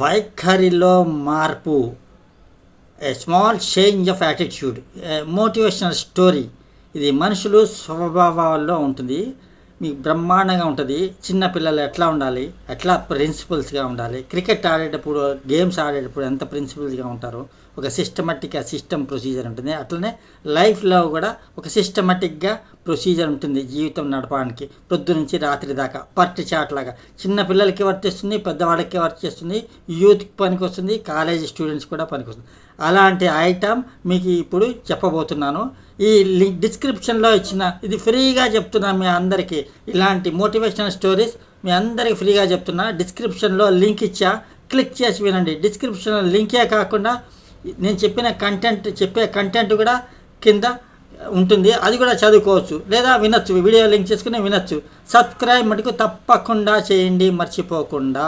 వైఖరిలో మార్పు, a small change of attitude, motivational story. ఇది మనుషులు స్వభావాల్లో ఉంటుంది, మీకు బ్రహ్మాండంగా ఉంటుంది. చిన్నపిల్లలు ఎట్లా ఉండాలి, ఎట్లా ప్రిన్సిపల్స్గా ఉండాలి, క్రికెట్ ఆడేటప్పుడు, గేమ్స్ ఆడేటప్పుడు ఎంత ప్రిన్సిపల్స్గా ఉంటారో, ఒక సిస్టమ్ ప్రొసీజర్ ఉంటుంది. అట్లనే లైఫ్లో కూడా ఒక సిస్టమేటిక్గా ప్రొసీజర్ ఉంటుంది జీవితం నడపడానికి, పొద్దు నుంచి రాత్రి దాకా. పర్టి చాట్లాగా చిన్న పిల్లలకి వర్తిస్తుంది, పెద్దవాళ్ళకి వర్తిస్తుంది, యూత్కి పనికి వస్తుంది, కాలేజీ స్టూడెంట్స్ కూడా పనికి వస్తుంది. అలాంటి ఐటమ్ మీకు ఇప్పుడు చెప్పబోతున్నాను. ఈ లింక్ డిస్క్రిప్షన్లో ఇచ్చిన, ఇది ఫ్రీగా చెప్తున్నాను మీ అందరికీ. ఇలాంటి మోటివేషనల్ స్టోరీస్ మీ అందరికీ ఫ్రీగా చెప్తున్నా. డిస్క్రిప్షన్లో లింక్ ఇచ్చా, క్లిక్ చేసి వినండి. డిస్క్రిప్షన్లో లింకే కాకుండా నేను చెప్పే కంటెంట్ కూడా కింద ఉంటుంది, అది కూడా చదువుకోవచ్చు లేదా వినొచ్చు. వీడియో లింక్ చేసుకుని వినొచ్చు. సబ్స్క్రైబ్ మటుకు తప్పకుండా చేయండి, మర్చిపోకుండా.